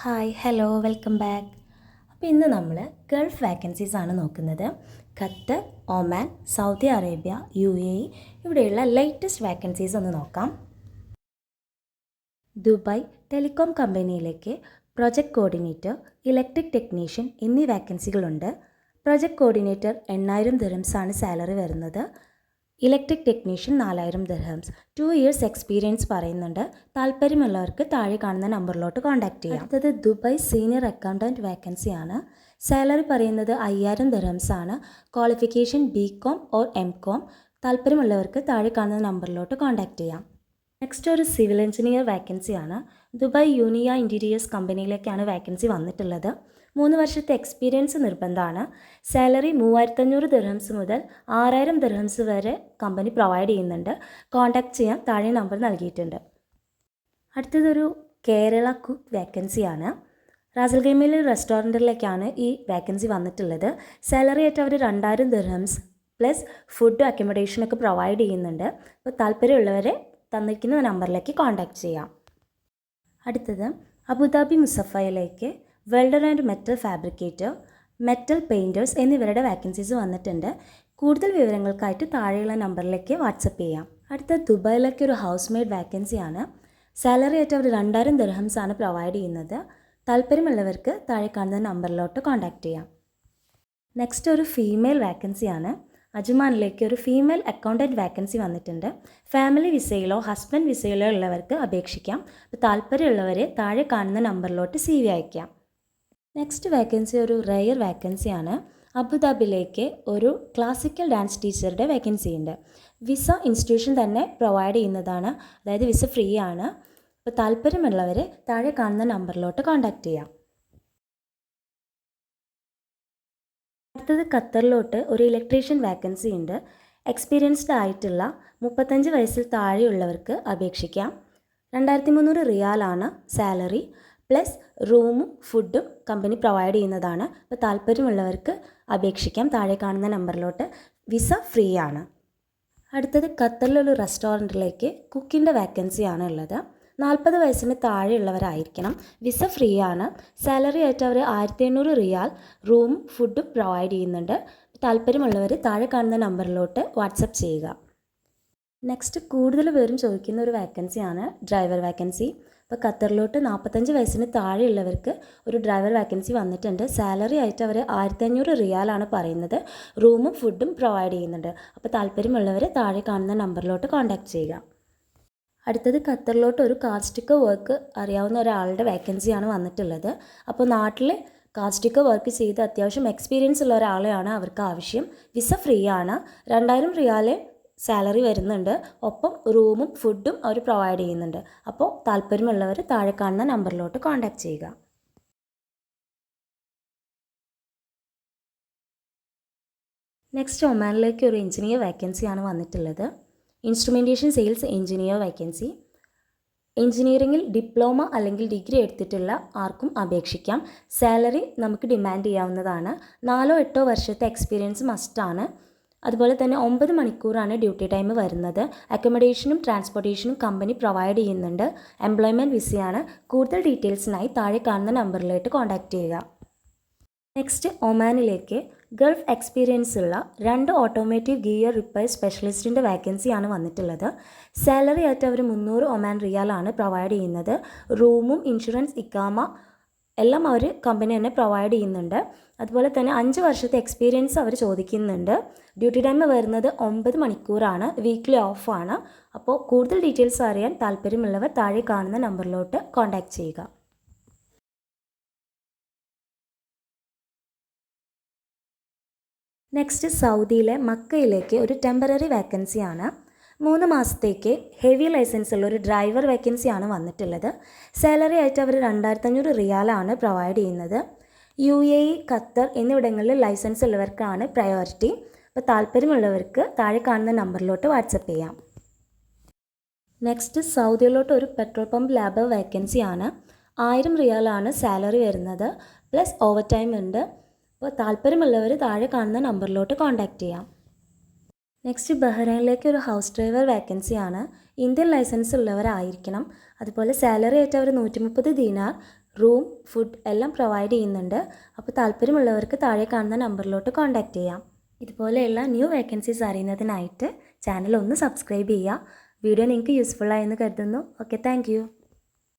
Hi hello welcome back. അപ്പോൾ ഇന്ന് നമ്മൾ ഗൾഫ് വാക്കൻസീസ് ആണ് നോക്കുന്നത്. Qatar, Oman, Saudi Arabia, UAE ഇവിടെയുള്ള ലേറ്റസ്റ്റ് വാക്കൻസീസ് ഒന്ന് നോക്കാം. ദുബായ് ടെലികോം കമ്പനിയിലേക്ക് പ്രൊജക്ട് കോർഡിനേറ്റർ, ഇലക്ട്രിക് ടെക്നീഷ്യൻ എന്നീ വാക്കൻസികളുണ്ട്. പ്രൊജക്ട് കോർഡിനേറ്റർ 8000 ദിർഹംസാണ് സാലറി വരുന്നത്. Electric technician 4000 dirhams. 2 years experience പറയുന്നുണ്ട്. താല്പര്യമുള്ളവർക്ക് താഴെ കാണുന്ന നമ്പറിലോട്ട് കോൺടാക്ട് ചെയ്യാം. അടുത്തത് ദുബായ് സീനിയർ അക്കൗണ്ടൻറ്റ് വാക്കൻസിയാണ്. സാലറി പറയുന്നത് 5000 ദിർഹംസാണ്. Qualification BCom or MCom. താല്പര്യമുള്ളവർക്ക് താഴെ കാണുന്ന നമ്പറിലോട്ട് കോൺടാക്ട് ചെയ്യാം. നെക്സ്റ്റ് ഒരു സിവിൽ എഞ്ചിനീയർ വാക്കൻസിയാണ്. ദുബായ് യൂണിയ ഇൻറ്റീരിയേഴ്സ് കമ്പനിയിലേക്കാണ് വാക്കൻസി വന്നിട്ടുള്ളത്. 3 വർഷത്തെ എക്സ്പീരിയൻസ് നിർബന്ധമാണ്. സാലറി 3500 ദിർഹംസ് മുതൽ 6000 ദിർഹംസ് വരെ കമ്പനി പ്രൊവൈഡ് ചെയ്യുന്നുണ്ട്. കോൺടാക്ട് ചെയ്യാൻ താഴെ നമ്പർ നൽകിയിട്ടുണ്ട്. അടുത്തതൊരു കേരള കുക്ക് വാക്കൻസിയാണ്. റാസൽ ഖൈമയിലെ റെസ്റ്റോറൻറ്റിലേക്കാണ് ഈ വാക്കൻസി വന്നിട്ടുള്ളത്. സാലറി ആയിട്ട് അവർ 2000 ദിർഹംസ് പ്ലസ് ഫുഡ് അക്കോമഡേഷനൊക്കെ പ്രൊവൈഡ് ചെയ്യുന്നുണ്ട്. അപ്പോൾ താല്പര്യമുള്ളവരെ തന്നിരിക്കുന്ന നമ്പറിലേക്ക് കോൺടാക്ട് ചെയ്യാം. അടുത്തത് അബുദാബി മുസഫയിലേക്ക് welder and metal fabricator, metal painters എന്നിവരുടെ വാക്കൻസീസ് വന്നിട്ടുണ്ട്. കൂടുതൽ വിവരങ്ങൾക്കായിട്ട് താഴെയുള്ള നമ്പറിലേക്ക് വാട്സപ്പ് ചെയ്യാം. അടുത്ത ദുബായിലേക്ക് ഒരു ഹൗസ് മെയ്ഡ് വാക്കൻസിയാണ്. സാലറി ആയിട്ട് അവർ 2000 ദിർഹംസാണ് പ്രൊവൈഡ് ചെയ്യുന്നത്. താല്പര്യമുള്ളവർക്ക് താഴെ കാണുന്ന നമ്പറിലോട്ട് കോൺടാക്ട് ചെയ്യാം. നെക്സ്റ്റ് ഒരു ഫീമെയിൽ വാക്കൻസിയാണ്. അജ്മാനിലേക്ക് ഒരു ഫീമെയിൽ അക്കൗണ്ടൻറ്റ് വാക്കൻസി വന്നിട്ടുണ്ട്. ഫാമിലി വിസയിലോ ഹസ്ബൻഡ് വിസയിലോ ഉള്ളവർക്ക് അപേക്ഷിക്കാം. അപ്പോൾ താല്പര്യമുള്ളവരെ താഴെ കാണുന്ന നമ്പറിലോട്ട് CV അയക്കാം. നെക്സ്റ്റ് വാക്കൻസി ഒരു റെയർ വാക്കൻസിയാണ്. അബുദാബിയിലേക്ക് ഒരു ക്ലാസിക്കൽ ഡാൻസ് ടീച്ചറുടെ വാക്കൻസി ഉണ്ട്. വിസ ഇൻസ്റ്റിറ്റ്യൂഷൻ തന്നെ പ്രൊവൈഡ് ചെയ്യുന്നതാണ്, അതായത് വിസ ഫ്രീ ആണ്. അപ്പോൾ താല്പര്യമുള്ളവരെ താഴെ കാണുന്ന നമ്പറിലോട്ട് കോൺടാക്ട് ചെയ്യാം. അടുത്തത് ഖത്തറിലോട്ട് ഒരു ഇലക്ട്രീഷ്യൻ വാക്കൻസി ഉണ്ട്. എക്സ്പീരിയൻസ്ഡ് ആയിട്ടുള്ള 35 വയസ്സിൽ താഴെയുള്ളവർക്ക് അപേക്ഷിക്കാം. 2300 റിയാലാണ് സാലറി. പ്ലസ് റൂമും ഫുഡും കമ്പനി പ്രൊവൈഡ് ചെയ്യുന്നതാണ്. അപ്പോൾ താല്പര്യമുള്ളവർക്ക് അപേക്ഷിക്കാം. താഴെ കാണുന്ന നമ്പറിലോട്ട്. വിസ ഫ്രീ ആണ്. അടുത്തത് ഖത്തറിലൊരു റെസ്റ്റോറൻറ്റിലേക്ക് കുക്കിൻ്റെ വാക്കൻസിയാണ് ഉള്ളത്. 40 വയസ്സിന് താഴെയുള്ളവരായിരിക്കണം. വിസ ഫ്രീ ആണ്. സാലറി ആയിട്ട് അവർ 1800 റിയാൽ റൂമും ഫുഡും പ്രൊവൈഡ് ചെയ്യുന്നുണ്ട്. താല്പര്യമുള്ളവർ താഴെ കാണുന്ന നമ്പറിലോട്ട് വാട്സപ്പ് ചെയ്യുക. നെക്സ്റ്റ് കൂടുതൽ പേരും ചോദിക്കുന്ന ഒരു വാക്കൻസിയാണ് ഡ്രൈവർ വാക്കൻസി. അപ്പോൾ ഖത്തറിലോട്ട് 45 വയസ്സിന് താഴെയുള്ളവർക്ക് ഒരു ഡ്രൈവർ വാക്കൻസി വന്നിട്ടുണ്ട്. സാലറി ആയിട്ട് അവർ 1500 റിയാലാണ് പറയുന്നത്. റൂമും ഫുഡും പ്രൊവൈഡ് ചെയ്യുന്നുണ്ട്. അപ്പോൾ താല്പര്യമുള്ളവർ താഴെ കാണുന്ന നമ്പറിലോട്ട് കോൺടാക്ട് ചെയ്യുക. അടുത്തത് ഖത്തറിലോട്ട് ഒരു കാസ്റ്റിക്കർ വർക്ക് അറിയാവുന്ന ഒരാളുടെ വാക്കൻസിയാണ് വന്നിട്ടുള്ളത്. അപ്പോൾ നാട്ടിൽ കാസ്റ്റിക്കർ വർക്ക് ചെയ്ത് അത്യാവശ്യം എക്സ്പീരിയൻസ് ഉള്ള ഒരാളെയാണ് അവർക്ക് ആവശ്യം. വിസ ഫ്രീ ആണ്. 2000 റിയാൽ സാലറി വരുന്നുണ്ട്. ഒപ്പം റൂമും ഫുഡും അവർ പ്രൊവൈഡ് ചെയ്യുന്നുണ്ട്. അപ്പോൾ താല്പര്യമുള്ളവർ താഴെ കാണുന്ന നമ്പറിലോട്ട് കോൺടാക്ട് ചെയ്യുക. നെക്സ്റ്റ് ഒമാനിലേക്ക് ഒരു എഞ്ചിനീയർ വാക്കൻസിയാണ് വന്നിട്ടുള്ളത്. Instrumentation sales engineer vacancy. എഞ്ചിനീയറിംഗിൽ ഡിപ്ലോമ അല്ലെങ്കിൽ ഡിഗ്രി എടുത്തിട്ടുള്ള ആർക്കും അപേക്ഷിക്കാം. സാലറി നമുക്ക് ഡിമാൻഡ് ചെയ്യാവുന്നതാണ്. 4-8 വർഷത്തെ എക്സ്പീരിയൻസ് മസ്റ്റാണ്. അതുപോലെ തന്നെ 9 മണിക്കൂറാണ് ഡ്യൂട്ടി ടൈം വരുന്നത്. അക്കോമഡേഷനും ട്രാൻസ്പോർട്ടേഷനും കമ്പനി പ്രൊവൈഡ് ചെയ്യുന്നുണ്ട്. എംപ്ലോയ്മെൻറ്റ് വിസയാണ്. കൂടുതൽ ഡീറ്റെയിൽസിനായി താഴെ കാണുന്ന നമ്പറിലേക്ക് കോൺടാക്ട് ചെയ്യുക. നെക്സ്റ്റ് ഒമാനിലേക്ക് ഗൾഫ് എക്സ്പീരിയൻസ് ഉള്ള 2 ഓട്ടോമേറ്റീവ് ഗിയർ റിപ്പയർ സ്പെഷ്യലിസ്റ്റിൻ്റെ വാക്കൻസിയാണ് വന്നിട്ടുള്ളത്. സാലറി ആയിട്ട് അവർ 300 ഒമാൻ റിയാലാണ് പ്രൊവൈഡ് ചെയ്യുന്നത്. റൂമും ഇൻഷുറൻസ് ഇക്കാമ എല്ലാം അവർ കമ്പനി തന്നെ പ്രൊവൈഡ് ചെയ്യുന്നുണ്ട്. അതുപോലെ തന്നെ 5 വർഷത്തെ എക്സ്പീരിയൻസ് അവർ ചോദിക്കുന്നുണ്ട്. ഡ്യൂട്ടി ടൈം വരുന്നത് 9 മണിക്കൂറാണ്. വീക്ക്ലി ഓഫാണ്. അപ്പോൾ കൂടുതൽ ഡീറ്റെയിൽസ് അറിയാൻ താല്പര്യമുള്ളവർ താഴെ കാണുന്ന നമ്പറിലോട്ട് കോൺടാക്ട് ചെയ്യുക. നെക്സ്റ്റ് സൗദിയിലെ മക്കയിലേക്ക് ഒരു ടെമ്പററി വാക്കൻസിയാണ്. 3 മാസത്തേക്ക് ഹെവി ലൈസൻസ് ഉള്ള ഒരു ഡ്രൈവർ വേക്കൻസിയാണ് വന്നിട്ടുള്ളത്. സാലറി ആയിട്ട് അവർ 2500 റിയാലാണ് പ്രൊവൈഡ് ചെയ്യുന്നത്. UAE, ഖത്തർ എന്നിവിടങ്ങളിൽ ലൈസൻസ് ഉള്ളവർക്കാണ് പ്രയോറിറ്റി. അപ്പോൾ താല്പര്യമുള്ളവർക്ക് താഴെ കാണുന്ന നമ്പറിലോട്ട് വാട്സപ്പ് ചെയ്യാം. നെക്സ്റ്റ് സൗദിയിലോട്ട് ഒരു പെട്രോൾ പമ്പ് ലാബർ വേക്കൻസിയാണ്. 1000 റിയാലാണ് സാലറി വരുന്നത്. പ്ലസ് ഓവർ ടൈം ഉണ്ട്. അപ്പോൾ താല്പര്യമുള്ളവർ താഴെ കാണുന്ന നമ്പറിലോട്ട് കോൺടാക്ട് ചെയ്യാം. നെക്സ്റ്റ് ബഹ്റൈനിലേക്ക് ഒരു ഹൗസ് ഡ്രൈവർ വാക്കൻസിയാണ്. ഇന്ത്യൻ ലൈസൻസ് ഉള്ളവരായിരിക്കണം. അതുപോലെ സാലറി ആയിട്ട് അവർ 130 ദീനാർ റൂം, ഫുഡ് എല്ലാം പ്രൊവൈഡ് ചെയ്യുന്നുണ്ട്. അപ്പോൾ താല്പര്യമുള്ളവർക്ക് താഴെ കാണുന്ന നമ്പറിലോട്ട് കോൺടാക്റ്റ് ചെയ്യാം. ഇതുപോലെയുള്ള ന്യൂ വേക്കൻസീസ് അറിയുന്നതിനായിട്ട് ചാനൽ ഒന്ന് സബ്സ്ക്രൈബ് ചെയ്യുക. വീഡിയോ നിങ്ങൾക്ക് യൂസ്ഫുൾ ആയെന്ന് കരുതുന്നു. Okay, thank